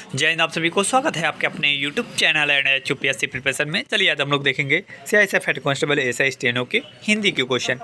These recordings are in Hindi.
जय हिंद। आप सभी को स्वागत है आपके अपने YouTube channel and UPSC preparation में। चलिए आज हम लोग देखेंगे CISF head constable SI steno के हिंदी के क्वेश्चन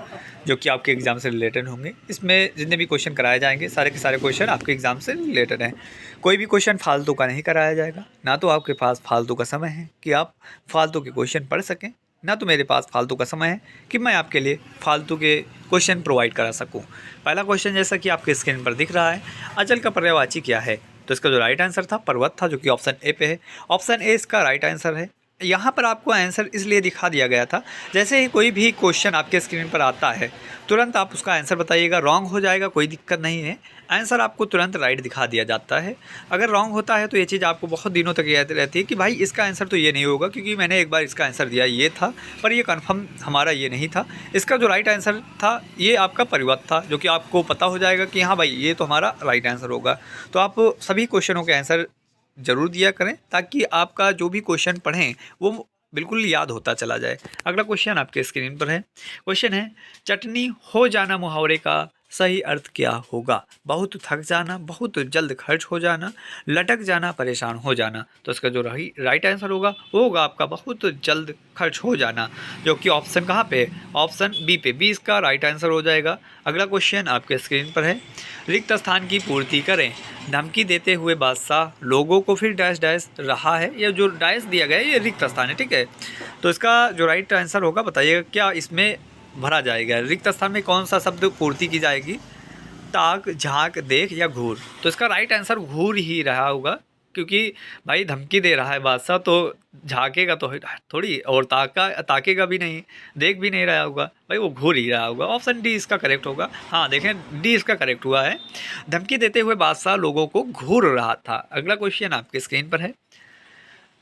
जो कि आपके एग्जाम से रिलेटेड होंगे। इसमें जितने भी क्वेश्चन कराए जाएंगे सारे के सारे क्वेश्चन आपके एग्जाम से रिलेटेड हैं। कोई भी क्वेश्चन फालतू का नहीं कराया जाएगा। ना तो आपके पास फालतू का समय है कि आप फालतू के क्वेश्चन पढ़ सकें, ना तो मेरे पास फालतू का समय है कि मैं आपके लिए फालतू के क्वेश्चन प्रोवाइड करा सकूं। पहला क्वेश्चन जैसा कि आपके स्क्रीन पर दिख रहा है, अचल का पर्यायवाची क्या है? तो इसका जो राइट आंसर था पर्वत था, जो कि ऑप्शन ए पे है। ऑप्शन ए इसका राइट आंसर है। यहाँ पर आपको आंसर इसलिए दिखा दिया गया था, जैसे ही कोई भी क्वेश्चन आपके स्क्रीन पर आता है तुरंत आप उसका आंसर बताइएगा। रॉन्ग हो जाएगा कोई दिक्कत नहीं है, आंसर आपको तुरंत राइट दिखा दिया जाता है। अगर रॉन्ग होता है तो ये चीज़ आपको बहुत दिनों तक याद रहती है कि भाई इसका आंसर तो ये नहीं होगा, क्योंकि मैंने एक बार इसका आंसर दिया ये था, पर ये कन्फर्म हमारा ये नहीं था। इसका जो राइट आंसर था ये आपका परिवर्त था, जो कि आपको पता हो जाएगा कि हाँ भाई ये तो हमारा राइट आंसर होगा। तो आप सभी क्वेश्चनों के आंसर ज़रूर दिया करें ताकि आपका जो भी क्वेश्चन पढ़ें वो बिल्कुल याद होता चला जाए। अगला क्वेश्चन आपके स्क्रीन पर है। क्वेश्चन है, चटनी हो जाना मुहावरे का सही अर्थ क्या होगा? बहुत थक जाना, बहुत जल्द खर्च हो जाना, लटक जाना, परेशान हो जाना। तो इसका जो राइट आंसर होगा वो होगा आपका बहुत जल्द खर्च हो जाना, जो कि ऑप्शन कहाँ पे? ऑप्शन बी पे। बी इसका राइट आंसर हो जाएगा। अगला क्वेश्चन आपके स्क्रीन पर है, रिक्त स्थान की पूर्ति करें। धमकी देते हुए बादशाह लोगों को फिर डैश डैश रहा है। ये जो डैश दिया गया है ये रिक्त स्थान है, ठीक है। तो इसका जो राइट आंसर होगा बताइएगा क्या इसमें भरा जाएगा। रिक्त स्थान में कौन सा शब्द पूर्ति की जाएगी? ताक, झांक, देख या घूर? तो इसका राइट आंसर घूर ही रहा होगा, क्योंकि भाई धमकी दे रहा है बादशाह तो झांकेगा तो थोड़ी, और ताकेगा भी नहीं, देख भी नहीं रहा होगा, भाई वो घूर ही रहा होगा। ऑप्शन डी इसका करेक्ट होगा। हाँ देखें, डी इसका करेक्ट हुआ है। धमकी देते हुए बादशाह लोगों को घूर रहा था। अगला क्वेश्चन आपके स्क्रीन पर है,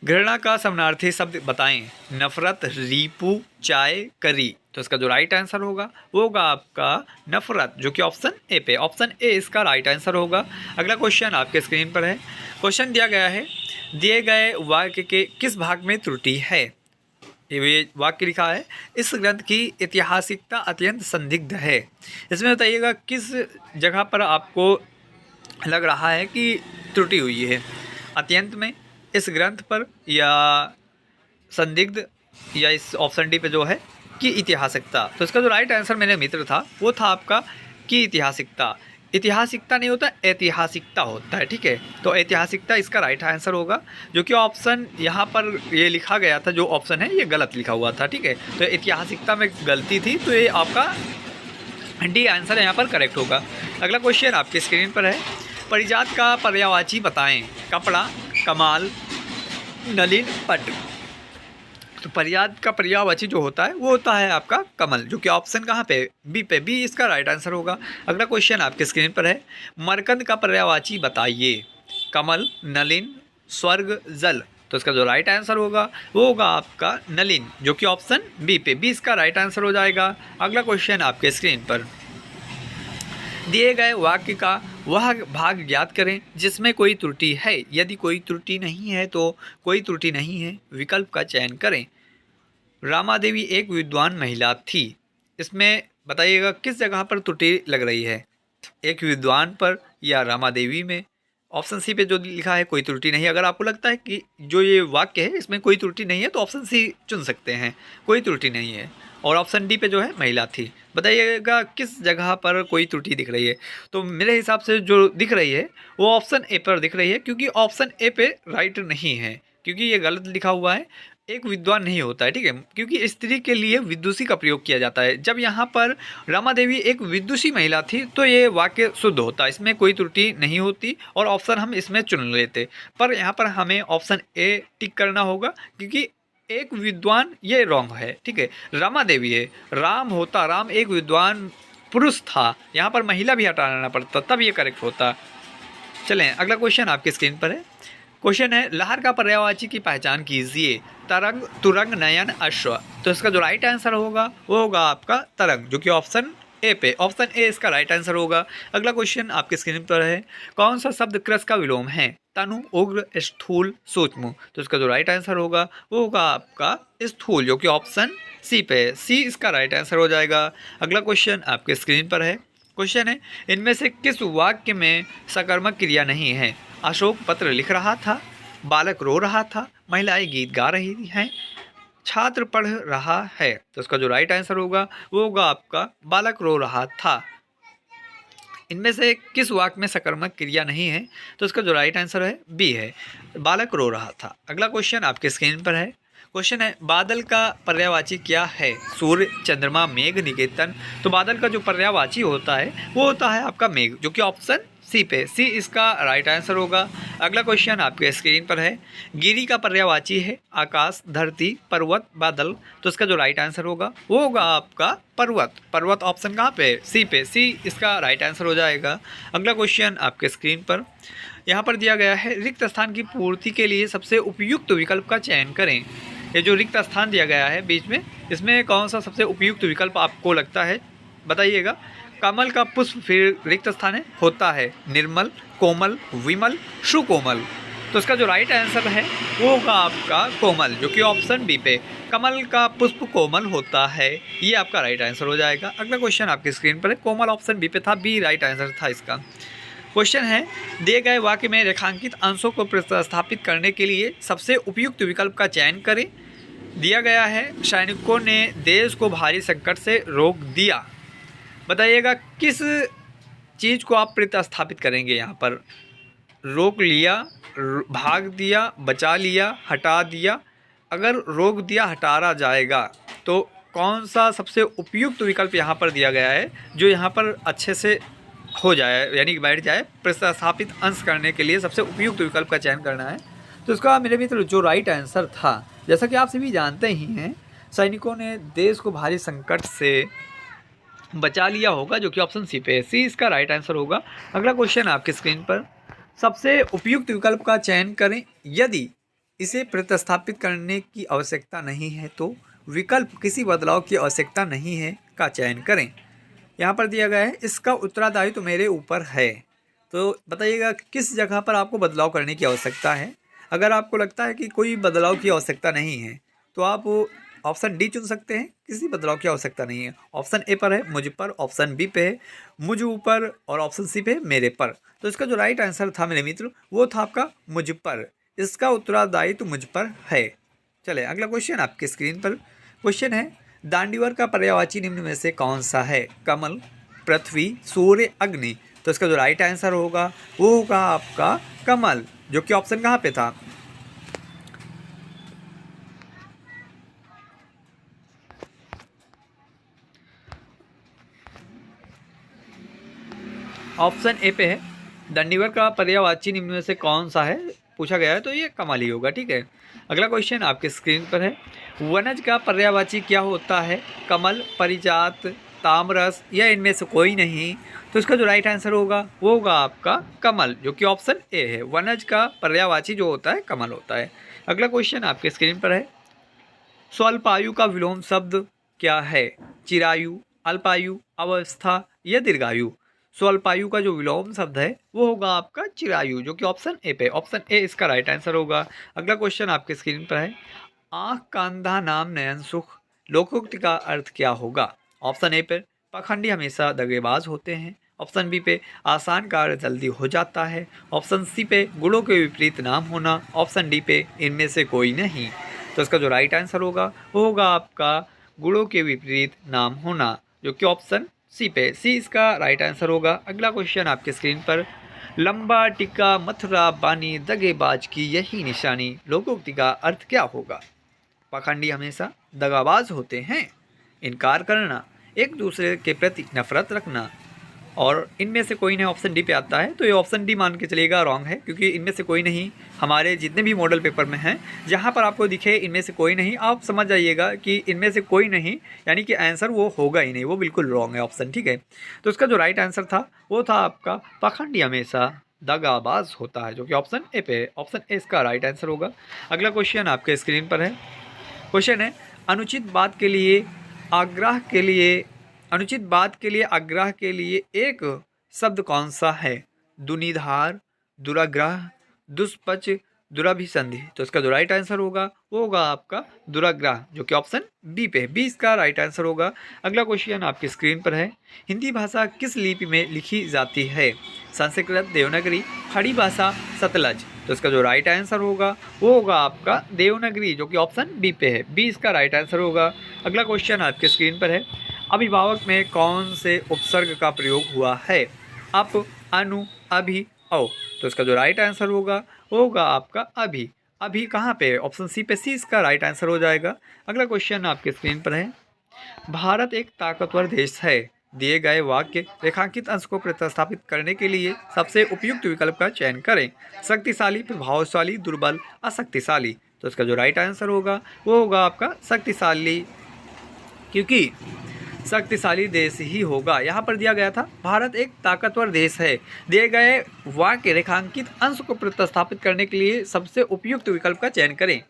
घृणा का समानार्थी शब्द बताएं। नफरत, रीपू, चाय, करी। तो इसका जो राइट आंसर होगा वो होगा आपका नफरत, जो कि ऑप्शन ए पे। ऑप्शन ए इसका राइट आंसर होगा। अगला क्वेश्चन आपके स्क्रीन पर है। क्वेश्चन दिया गया है, दिए गए वाक्य के किस भाग में त्रुटि है? ये वाक्य लिखा है, इस ग्रंथ की ऐतिहासिकता अत्यंत संदिग्ध है। इसमें बताइएगा किस जगह पर आपको लग रहा है कि त्रुटि हुई है। अत्यंत में, इस ग्रंथ पर, या संदिग्ध, या इस ऑप्शन डी पे जो है कि ऐतिहासिकता। तो इसका जो राइट आंसर मेरे मित्र था वो था आपका कि ऐतिहासिकता। ऐतिहासिकता नहीं होता, ऐतिहासिकता होता है, ठीक है। तो ऐतिहासिकता इसका राइट आंसर होगा, जो कि ऑप्शन यहाँ पर ये लिखा गया था, जो ऑप्शन है ये गलत लिखा हुआ था, ठीक है। तो ऐतिहासिकता में गलती थी, तो ये आपका डी आंसर यहाँ पर करेक्ट होगा। अगला क्वेश्चन आपके स्क्रीन पर है, परिजात का पर्यायवाची बताएं। कपड़ा, कमाल, नलिन, पट। तो परिजात का पर्यायवाची जो होता है वो होता है आपका कमल, जो कि ऑप्शन कहाँ पे? बी पे। बी इसका राइट आंसर होगा। अगला क्वेश्चन आपके स्क्रीन पर है, मरकंद का पर्यायवाची बताइए। कमल, नलिन, स्वर्ग, जल। तो इसका जो राइट आंसर होगा वो होगा आपका नलिन, जो कि ऑप्शन बी पे। बी इसका राइट आंसर हो जाएगा। अगला क्वेश्चन आपके स्क्रीन पर, दिए गए वाक्य का वह भाग ज्ञात करें जिसमें कोई त्रुटि है। यदि कोई त्रुटि नहीं है तो कोई त्रुटि नहीं है, विकल्प का चयन करें। रामा देवी एक विद्वान महिला थी। इसमें बताइएगा किस जगह पर त्रुटि लग रही है, एक विद्वान पर या रामा देवी में? ऑप्शन सी पे जो लिखा है कोई त्रुटि नहीं। अगर आपको लगता है कि जो ये वाक्य है इसमें कोई त्रुटि नहीं है तो ऑप्शन सी चुन सकते हैं, कोई त्रुटि नहीं है। और ऑप्शन डी पे जो है महिला थी। बताइएगा किस जगह पर कोई त्रुटि दिख रही है। तो मेरे हिसाब से जो दिख रही है वो ऑप्शन ए पर दिख रही है, क्योंकि ऑप्शन ए पे राइट नहीं है, क्योंकि ये गलत लिखा हुआ है। एक विद्वान नहीं होता है, ठीक है, क्योंकि स्त्री के लिए विदुषी का प्रयोग किया जाता है। जब यहाँ पर रमा देवी एक विदुषी महिला थी तो ये वाक्य शुद्ध होता, इसमें कोई त्रुटि नहीं होती और ऑप्शन हम इसमें चुन लेते। पर यहाँ पर हमें ऑप्शन ए टिक करना होगा, क्योंकि एक विद्वान ये रॉन्ग है, ठीक है। रमा देवी है, राम होता, राम एक विद्वान पुरुष था, यहाँ पर महिला भी हटाना पड़ता तब ये करेक्ट होता। चलें अगला क्वेश्चन आपकी स्क्रीन पर है। क्वेश्चन है, लहर का पर्यायवाची की पहचान कीजिए। तरंग, तुरंग, नयन, अश्व। तो इसका जो राइट आंसर होगा वो होगा आपका तरंग, जो कि ऑप्शन ए पे। ऑप्शन ए इसका राइट आंसर होगा। अगला क्वेश्चन आपके स्क्रीन पर है, कौन सा शब्द क्रस का विलोम है? तनु, उग्र, स्थूल, सूक्ष्म। तो इसका जो राइट आंसर होगा वो होगा आपका स्थूल, जो कि ऑप्शन सी पे। सी इसका राइट आंसर हो जाएगा। अगला क्वेश्चन आपके स्क्रीन पर है। क्वेश्चन है, इनमें से किस वाक्य में सकर्मक क्रिया नहीं है? अशोक पत्र लिख रहा था, बालक रो रहा था, महिलाएं गीत गा रही हैं, छात्र पढ़ रहा है। तो इसका जो राइट आंसर होगा वो होगा आपका बालक रो रहा था। इनमें से किस वाक्य में सकर्मक क्रिया नहीं है? तो इसका जो राइट आंसर है बी है, बालक रो रहा था। अगला क्वेश्चन आपके स्क्रीन पर है। क्वेश्चन है बादल का पर्यायवाची क्या है? सूर्य, चंद्रमा, मेघ, निकेतन। तो बादल का जो पर्यायवाची होता है वो होता है आपका मेघ, जो कि ऑप्शन सी पे, सी इसका राइट आंसर होगा। अगला क्वेश्चन आपके स्क्रीन पर है। गिरी का पर्यायवाची है आकाश, धरती, पर्वत, बादल। तो इसका जो राइट आंसर होगा वो होगा आपका पर्वत। पर्वत ऑप्शन कहाँ पे? सी पे, सी इसका राइट आंसर हो जाएगा। अगला क्वेश्चन आपके स्क्रीन पर यहाँ पर दिया गया है, रिक्त स्थान की पूर्ति के लिए सबसे उपयुक्त विकल्प का चयन करें। ये जो रिक्त स्थान दिया गया है बीच में, इसमें कौन सा सबसे उपयुक्त विकल्प आपको लगता है, बताइएगा। कमल का पुष्प फिर रिक्त स्थान है, होता है निर्मल, कोमल, विमल, सुकोमल। तो इसका जो राइट आंसर है वो होगा आपका कोमल, जो कि ऑप्शन बी पे, कमल का पुष्प कोमल होता है, ये आपका राइट आंसर हो जाएगा। अगला क्वेश्चन आपकी स्क्रीन पर है, कोमल ऑप्शन बी पे था, बी राइट आंसर था इसका। क्वेश्चन है, दिए गए वाक्य में रेखांकित अंशों को प्रतिस्थापित करने के लिए सबसे उपयुक्त विकल्प का चयन करें। दिया गया है, सैनिकों ने देश को भारी संकट से रोक दिया। बताइएगा किस चीज़ को आप प्रतिस्थापित करेंगे यहाँ पर? रोक लिया, भाग दिया, बचा लिया, हटा दिया। अगर रोक दिया हटाया जाएगा तो कौन सा सबसे उपयुक्त विकल्प यहाँ पर दिया गया है जो यहाँ पर अच्छे से हो जाए, यानी कि बैठ जाए? प्रतिस्थापित अंश करने के लिए सबसे उपयुक्त विकल्प का चयन करना है। तो इसका मेरे मित्र जो राइट आंसर था, जैसा कि आप सभी जानते ही हैं, सैनिकों ने देश को भारी संकट से बचा लिया होगा, जो कि ऑप्शन सी पे है, सी इसका राइट आंसर होगा। अगला क्वेश्चन आपके स्क्रीन पर, सबसे उपयुक्त विकल्प का चयन करें। यदि इसे प्रतिस्थापित करने की आवश्यकता नहीं है तो विकल्प किसी बदलाव की आवश्यकता नहीं है का चयन करें। यहाँ पर दिया गया है, इसका उत्तरदायित्व तो मेरे ऊपर है। तो बताइएगा किस जगह पर आपको बदलाव करने की आवश्यकता है। अगर आपको लगता है कि कोई बदलाव की आवश्यकता नहीं है तो आप ऑप्शन डी चुन सकते हैं, किसी बदलाव की आवश्यकता नहीं है। ऑप्शन ए पर है मुझ पर, ऑप्शन बी पे है मुझ ऊपर, और ऑप्शन सी पे है मेरे पर। तो इसका जो राइट आंसर था मेरे मित्र वो था आपका मुझ पर, इसका उत्तरदायित्व मुझ पर है। चले अगला क्वेश्चन आपके स्क्रीन पर। क्वेश्चन है, दांडीवर का पर्यायवाची निम्न में से कौन सा है? कमल, पृथ्वी, सूर्य, अग्नि। तो इसका जो राइट आंसर होगा वो होगा आपका कमल, जो कि ऑप्शन कहाँ पे था? ऑप्शन ए पे है, दंडीवर का पर्यायवाची निम्न में से कौन सा है पूछा गया है, तो ये कमल ही होगा। ठीक है, अगला क्वेश्चन आपके स्क्रीन पर है, वनज का पर्यायवाची क्या होता है? कमल, परिजात, तामरस या इनमें से कोई नहीं। तो इसका जो राइट आंसर होगा वो होगा आपका कमल, जो कि ऑप्शन ए है। वनज का पर्यायवाची जो होता है कमल होता है। अगला क्वेश्चन आपके स्क्रीन पर है, स्वल्पायु का विलोम शब्द क्या है? चिरायु, अल्पायु, अवस्था या दीर्घायु। स्वल्पायु का जो विलोम शब्द है वो होगा आपका चिरायु, जो कि ऑप्शन ए पे, ऑप्शन ए इसका राइट आंसर होगा। अगला क्वेश्चन आपके स्क्रीन पर है, आँख का अंधा नाम नयन सुख, लोकोक्ति का अर्थ क्या होगा? ऑप्शन ए पर, पाखंडी हमेशा दगेबाज होते हैं। ऑप्शन बी पे, आसान कार्य जल्दी हो जाता है। ऑप्शन सी पे, गुणों के विपरीत नाम होना। ऑप्शन डी पे, इनमें से कोई नहीं। तो इसका जो राइट आंसर होगा वो होगा आपका गुणों के विपरीत नाम होना, जो कि ऑप्शन सी पे, सी इसका राइट आंसर होगा। अगला क्वेश्चन आपके स्क्रीन पर, लंबा टिक्का मथुरा बानी दगेबाज की यही निशानी, लोकोक्ति का अर्थ क्या होगा? पाखंडी हमेशा दगाबाज होते हैं, इनकार करना, एक दूसरे के प्रति नफरत रखना, और इनमें से कोई नहीं ऑप्शन डी पे आता है। तो ये ऑप्शन डी मान के चलिएगा रॉन्ग है, क्योंकि इनमें से कोई नहीं हमारे जितने भी मॉडल पेपर में हैं, जहाँ पर आपको दिखे इनमें से कोई नहीं, आप समझ जाइएगा कि इनमें से कोई नहीं, यानी कि आंसर वो होगा ही नहीं, वो बिल्कुल रॉन्ग है ऑप्शन। ठीक है, तो इसका जो राइट आंसर था वो था आपका पाखंडी हमेशा दगाबाज होता है, जो कि ऑप्शन ए पे है। ऑप्शन ए इसका राइट आंसर होगा। अगला क्वेश्चन आपके स्क्रीन पर है। क्वेश्चन है, अनुचित बात के लिए आग्रह के लिए, अनुचित बात के लिए आग्रह के लिए एक शब्द कौन सा है? दुनिधार, दुराग्रह, दुष्पच, दुराभिसंधि, तो इसका जो राइट आंसर होगा वो होगा आपका दुराग्रह, जो कि ऑप्शन बी पे है, बी इसका राइट आंसर होगा। अगला क्वेश्चन आपकी स्क्रीन पर है, हिंदी भाषा किस लिपि में लिखी जाती है? संस्कृत, देवनागरी, खड़ी भाषा, सतलज, तो इसका जो राइट आंसर होगा वो होगा आपका देवनागरी, जो कि ऑप्शन बी पे है, बी इसका राइट आंसर होगा। अगला क्वेश्चन आपके स्क्रीन पर है, अभिभावक में कौन से उपसर्ग का प्रयोग हुआ है? अप, अनु, अभि, औ, तो इसका जो राइट आंसर होगा वो होगा आपका अभी। अभी कहाँ पे है? ऑप्शन सी पे, सी इसका राइट आंसर हो जाएगा। अगला क्वेश्चन आपके स्क्रीन पर है, भारत एक ताकतवर देश है, दिए गए वाक्य रेखांकित अंश को प्रतिस्थापित करने के लिए सबसे उपयुक्त विकल्प का चयन करें। शक्तिशाली, प्रभावशाली, दुर्बल, अशक्तिशाली, तो इसका जो राइट आंसर होगा वो होगा आपका शक्तिशाली, क्योंकि शक्तिशाली देश ही होगा। यहाँ पर दिया गया था भारत एक ताकतवर देश है, दिए गए वाक्य रेखांकित अंश को प्रतिस्थापित करने के लिए सबसे उपयुक्त विकल्प का चयन करें,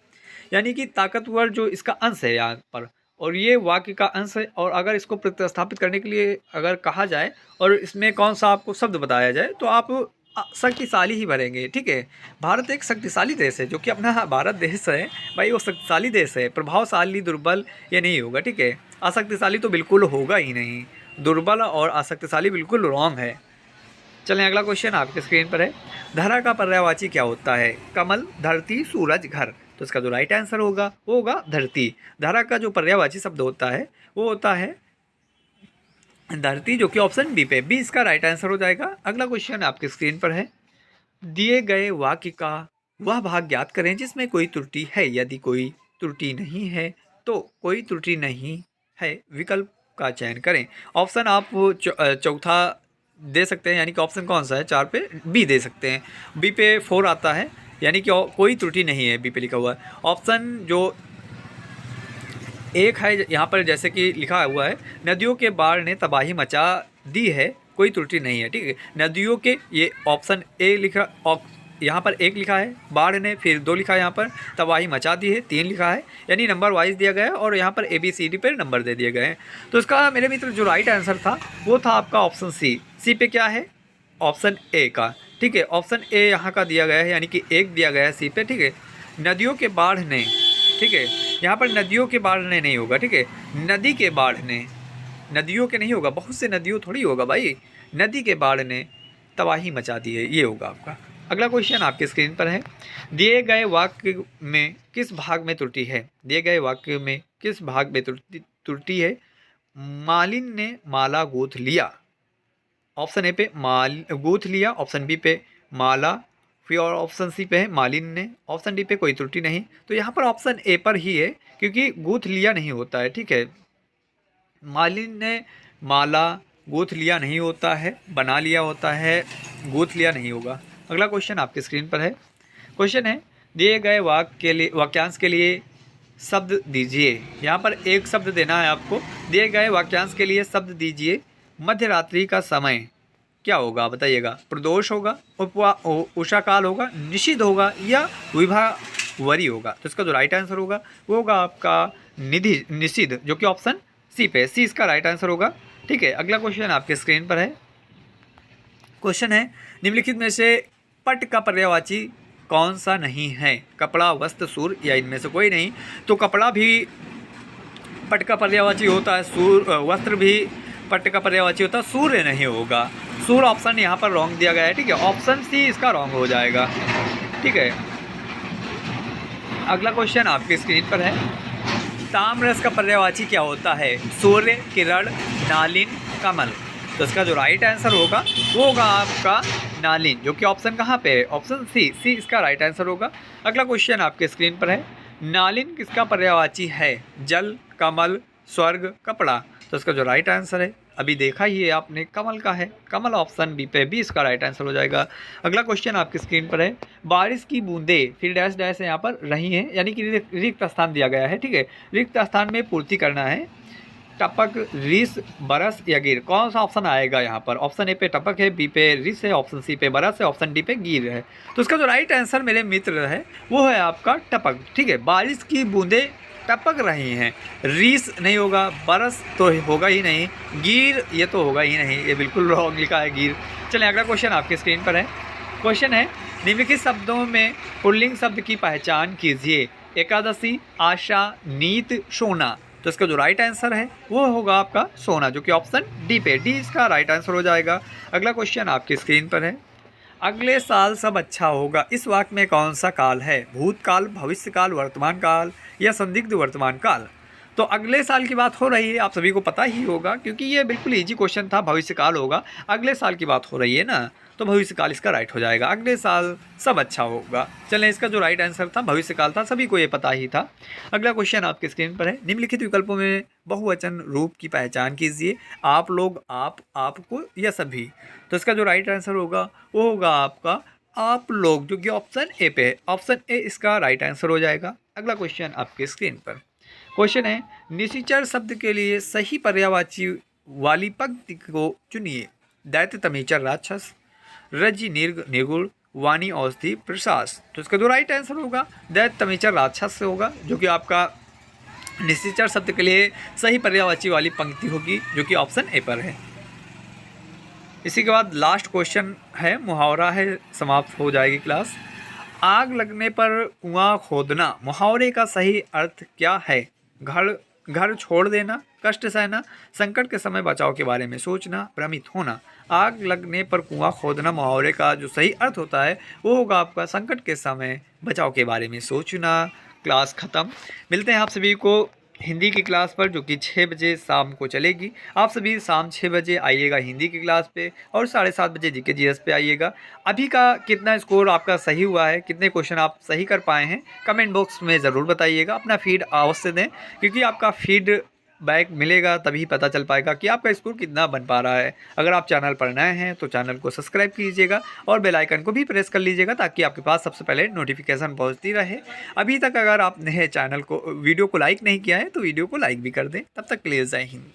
यानी कि ताकतवर जो इसका अंश है यहाँ पर, और ये वाक्य का अंश है, और अगर इसको प्रतिस्थापित करने के लिए अगर कहा जाए और इसमें कौन सा आपको शब्द बताया जाए तो आप शक्तिशाली ही भरेंगे। ठीक है, भारत एक शक्तिशाली देश है, जो कि अपना भारत देश है भाई, वो शक्तिशाली देश है। प्रभावशाली, दुर्बल, ये नहीं होगा। ठीक है, अशक्तिशाली तो बिल्कुल होगा ही नहीं, दुर्बल और अशक्तिशाली बिल्कुल रॉन्ग है। चलें अगला क्वेश्चन आपके स्क्रीन पर है, धरा का पर्यायवाची क्या होता है? कमल, धरती, सूरज, घर, तो इसका जो राइट आंसर होगा वो होगा धरती। धरा का जो पर्यायवाची शब्द होता है वो होता है धरती, जो कि ऑप्शन बी पे, बी इसका राइट आंसर हो जाएगा। अगला क्वेश्चन आपके स्क्रीन पर है, दिए गए वाक्य का वह भाग ज्ञात करें जिसमें कोई त्रुटि है। यदि कोई त्रुटि नहीं है तो कोई त्रुटि नहीं है विकल्प का चयन करें। ऑप्शन आप चौथा दे सकते हैं, यानी कि ऑप्शन कौन सा है? 4 पे बी दे सकते हैं, बी पे 4 आता है, यानी कि कोई त्रुटि नहीं है, बी पे लिखा हुआ है। ऑप्शन जो एक है यहाँ पर जैसे कि लिखा हुआ है, नदियों के बाढ़ ने तबाही मचा दी है, कोई त्रुटि नहीं है। ठीक है, नदियों के, ये ऑप्शन ए लिखा, यहाँ पर 1 लिखा है, बाढ़ ने फिर 2 लिखा है, यहाँ पर तबाही मचा दी है 3 लिखा है, यानी नंबर वाइज दिया गया है, और यहाँ पर ABCD पर नंबर दे दिए गए हैं। तो इसका मेरे मित्र जो राइट आंसर था वो था आपका ऑप्शन सी। सी पे क्या है? ऑप्शन ए का। ठीक है, ऑप्शन ए यहाँ का दिया गया है, यानी कि 1 दिया गया है सी पे। ठीक है, नदियों के बाढ़ ने, ठीक है, यहाँ पर नदियों के बाढ़ ने नहीं होगा। ठीक है, नदी के बाढ़ ने, नदियों के नहीं होगा, बहुत से नदियों थोड़ी होगा भाई, नदी के बाढ़ ने तबाही मचा दी है, ये होगा आपका। अगला क्वेश्चन आपके स्क्रीन पर है, दिए गए वाक्य में किस भाग में त्रुटि है? दिए गए वाक्य में किस भाग में त्रुटि है? मालिन ने माला गूंथ लिया, ऑप्शन ए पे माल गूंथ लिया, ऑप्शन बी पे माला, फिर और ऑप्शन सी पे है मालिन ने, ऑप्शन डी पे कोई त्रुटि नहीं। तो यहाँ पर ऑप्शन ए पर ही है, क्योंकि गूंथ लिया नहीं होता है। ठीक है, मालिन ने माला गूंथ लिया नहीं होता है, बना लिया होता है, गूंथ लिया नहीं होगा। अगला क्वेश्चन आपके स्क्रीन पर है, क्वेश्चन है, दिए गए वाक्यांश के लिए शब्द दीजिए। यहाँ पर एक शब्द देना है आपको, दिए गए वाक्यांश के लिए शब्द दीजिए। मध्यरात्रि का समय क्या होगा बताइएगा? प्रदोष होगा, उषा काल होगा, निषिद्ध होगा, या विभावरी होगा? तो इसका जो राइट आंसर होगा वो होगा आपका निषिद्ध, जो कि ऑप्शन सी पे, सी इसका राइट आंसर होगा। ठीक है, अगला क्वेश्चन आपके स्क्रीन पर है, क्वेश्चन है, निम्नलिखित में से पट का पर्यायवाची कौन सा नहीं है? कपड़ा, वस्त्र, सूर्य, या इनमें से कोई नहीं? तो कपड़ा भी पट का पर्यायवाची होता है, वस्त्र भी पट का पर्यायवाची होता है, सूर्य नहीं होगा। सूर्य ऑप्शन यहाँ पर रॉन्ग दिया गया है। ठीक है, ऑप्शन सी इसका रॉन्ग हो जाएगा। ठीक है, अगला क्वेश्चन आपकी स्क्रीन पर है, ताम्ररस का पर्यायवाची क्या होता है? सूर्य, किरण, नालिन, कमल, तो इसका जो राइट आंसर होगा वो होगा आपका नालिन, जो कि ऑप्शन कहाँ पे है? ऑप्शन सी, सी इसका राइट आंसर होगा। अगला क्वेश्चन आपके स्क्रीन पर है, नालिन किसका पर्यायवाची है? जल, कमल, स्वर्ग, कपड़ा, तो इसका जो राइट आंसर है अभी देखा ही है आपने, कमल का है, कमल ऑप्शन बी पे, बी इसका राइट आंसर हो जाएगा। अगला क्वेश्चन आपकी स्क्रीन पर है, बारिश की बूंदें फिर डैश डैश यहाँ पर रही हैं, यानी कि रिक्त स्थान दिया गया है। ठीक है, रिक्त स्थान में पूर्ति करना है, टपक, रिस, बरस या गिर, कौन सा ऑप्शन आएगा यहाँ पर? ऑप्शन ए पे टपक है, बी पे रिस है, ऑप्शन सी पे बरस है, ऑप्शन डी पे गिर है। तो इसका जो राइट आंसर मेरे मित्र है वो है आपका टपक। ठीक है, बारिश की बूंदें टपक रही हैं, रीस नहीं होगा, बरस तो होगा ही नहीं, गिर ये तो होगा ही नहीं, ये बिल्कुल रॉन्ग लिखा है गिर। चलें अगला क्वेश्चन आपके स्क्रीन पर है, क्वेश्चन है, निम्नलिखित शब्दों में पुल्लिंग शब्द की पहचान कीजिए। एकादशी, आशा, नीत, सोना। तो इसका जो राइट आंसर है वो होगा आपका सोना, जो कि ऑप्शन डी पे, डी इसका राइट आंसर हो जाएगा। अगला क्वेश्चन आपकी स्क्रीन पर है। अगले साल सब अच्छा होगा, इस वाक्य में कौन सा काल है? भूतकाल, भविष्यकाल, वर्तमान काल या संदिग्ध वर्तमान काल? तो अगले साल की बात हो रही है, आप सभी को पता ही होगा क्योंकि ये बिल्कुल इजी क्वेश्चन था। भविष्यकाल होगा, अगले साल की बात हो रही है ना, तो भविष्यकाल इसका राइट हो जाएगा। अगले साल सब अच्छा होगा। चलें, इसका जो राइट आंसर था भविष्यकाल था, सभी को ये पता ही था। अगला क्वेश्चन आपके स्क्रीन पर है। निम्नलिखित विकल्पों में बहुवचन रूप की पहचान कीजिए। आप लोग, आप, आपको या सभी। तो इसका जो राइट आंसर होगा वो होगा आपका आप लोग, जो कि ऑप्शन ए पे है। ऑप्शन ए इसका राइट आंसर हो जाएगा। अगला क्वेश्चन आपके स्क्रीन पर क्वेश्चन है, निशिचर शब्द के लिए सही पर्यायवाची वाली पंक्ति को चुनिए। दैत्य, तमीचर, राक्षस, रज्जि, निर्गुण, वाणी, औषधि, प्रशास। तो इसका जो राइट आंसर होगा दैत्य, तमीचर, राक्षस से होगा, जो कि आपका निशिचर शब्द के लिए सही पर्यायवाची वाली पंक्ति होगी, जो कि ऑप्शन ए पर है। इसी के बाद लास्ट क्वेश्चन है, मुहावरा है, समाप्त हो जाएगी क्लास। आग लगने पर कुआं खोदना, मुहावरे का सही अर्थ क्या है? घर छोड़ देना, कष्ट सहना, संकट के समय बचाव के बारे में सोचना, भ्रमित होना। आग लगने पर कुआं खोदना मुहावरे का जो सही अर्थ होता है वो होगा आपका संकट के समय बचाव के बारे में सोचना। क्लास ख़त्म। मिलते हैं आप सभी को हिंदी की क्लास पर, जो कि 6 बजे शाम को चलेगी। आप सभी शाम 6 बजे आइएगा हिंदी की क्लास पे और 7:30 बजे जीके जीएस पे आइएगा। अभी का कितना स्कोर आपका सही हुआ है, कितने क्वेश्चन आप सही कर पाए हैं, कमेंट बॉक्स में ज़रूर बताइएगा। अपना फीड अवश्य दें, क्योंकि आपका फीड बैक मिलेगा तभी पता चल पाएगा कि आपका स्कोर कितना बन पा रहा है। अगर आप चैनल पर नए हैं तो चैनल को सब्सक्राइब कीजिएगा और बेल आइकन को भी प्रेस कर लीजिएगा, ताकि आपके पास सबसे पहले नोटिफिकेशन पहुंचती रहे। अभी तक अगर आपने चैनल को, वीडियो को लाइक नहीं किया है तो वीडियो को लाइक भी कर दें। तब तक के लिए जय हिंद।